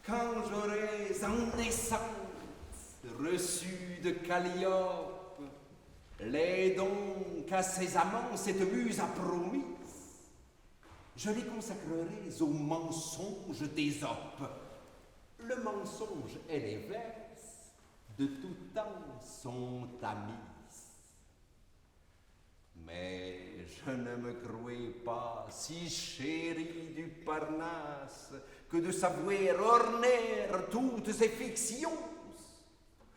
quand j'aurais en naissance reçu de Calliope les dons qu'à ses amants cette muse a promis, je les consacrerai au mensonge d'Ésope. Le mensonge et les verses de tout temps sont amis. Mais je ne me croyais pas si chéri du Parnasse que de savoir orner toutes ces fictions.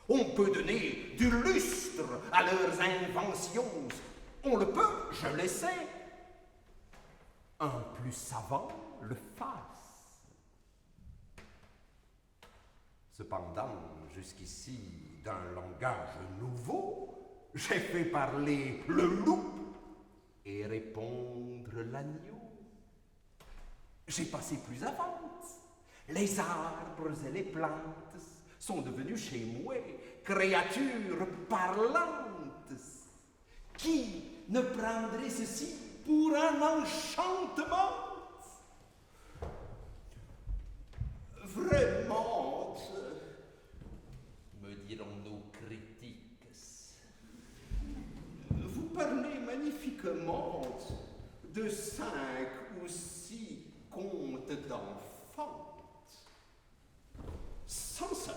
On peut donner du lustre à leurs inventions. On le peut, je le sais. Un plus savant le fasse. Cependant, jusqu'ici, d'un langage nouveau, j'ai fait parler le loup et répondre l'agneau. J'ai passé plus avant. Les arbres et les plantes sont devenus chez moi créatures parlantes. Qui ne prendrait ceci pour un enchantement? Vraiment, me diront nos critiques, vous parlez magnifiquement de 5 ou 6 contes d'enfants. Censeurs,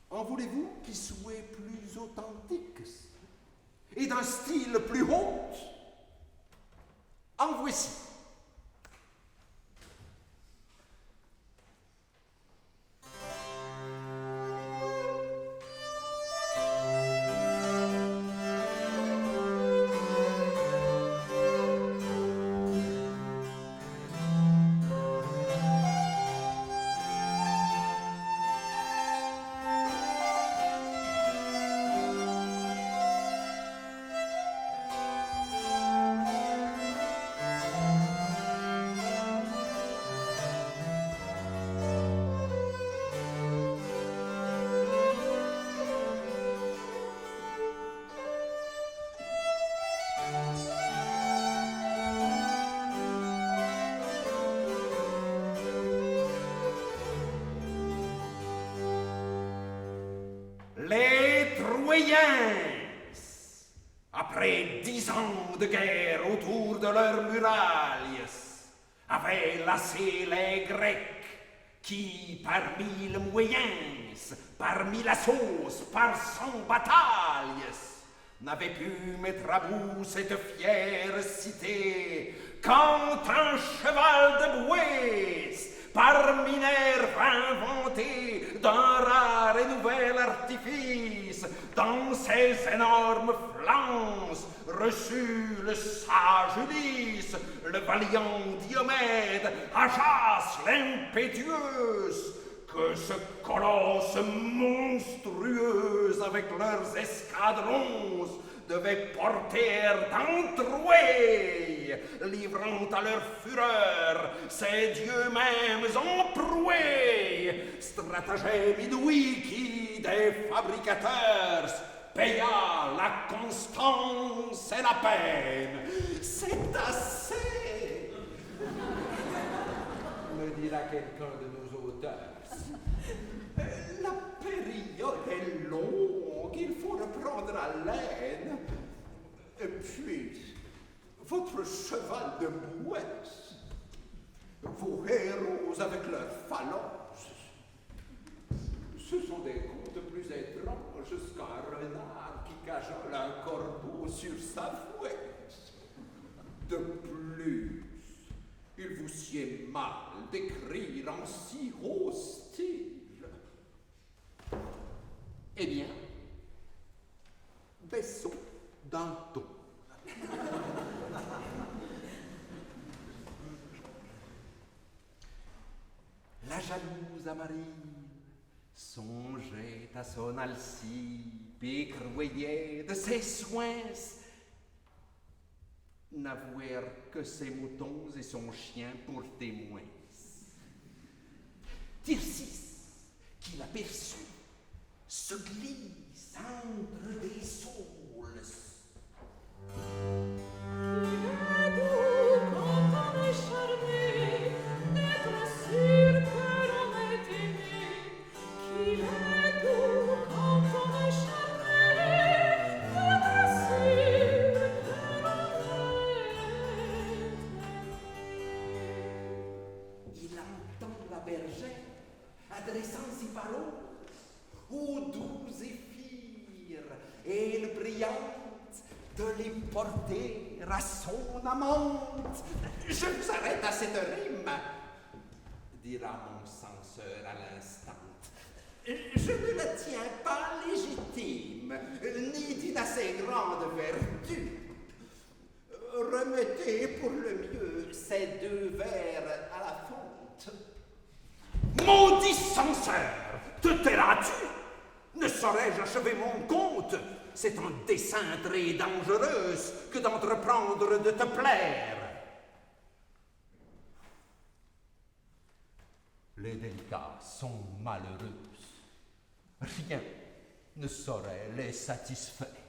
en voulez-vous qui soient plus authentiques et d'un style plus haut? En voici. Les Troyens, après 10 ans de guerre autour de leurs murailles, avaient lassé les Grecs qui, parmi le moyens, parmi la sauce, par 100 batailles, n'avaient pu mettre à bout cette fière cité quand un cheval de bois par Minerve inventé d'un rare et nouvel artifice, dans ses énormes flancs, reçut le sage Ulysse, le valiant Diomède, Ajas l'impétueuse, que ce colosse monstrueux avec leurs escadrons devait porter dans Troie, livrant à leur fureur ces dieux mêmes en prouée, stratagème inouï qui, des fabricateurs, paya la constance et la peine. C'est assez, me dira quelqu'un de nos auteurs. La période est longue, il faut reprendre haleine. Et puis, votre cheval de bois, vos héros avec leurs phalanges, ce sont des contes plus étranges qu'un renard qui cajole un corbeau sur sa fouette. De plus, il vous sied mal d'écrire en si haut style. Eh bien, baissons d'un ton. La jalouse Amarine songeait à son Alcipe et croyait de ses soins n'avoir que ses moutons et son chien pour témoins. Tircis, qui l'aperçut, se glisse entre des saules. Il est doux quand on est charmé d'être sûr que bergère, adressant ses paroles aux doux zéphyrs et le brillante de les porter à son amante. Je vous arrête à cette rime, dira mon censeur à l'instant. Je ne la tiens pas légitime, ni d'une assez grande vertu. Remettez pour le mieux ces deux vers à la fonte. Maudit censeur, te tairas-tu? Ne saurais-je achever mon conte? C'est un dessein très dangereux que d'entreprendre de te plaire. Les délicats sont malheureux. Rien ne saurait les satisfaire.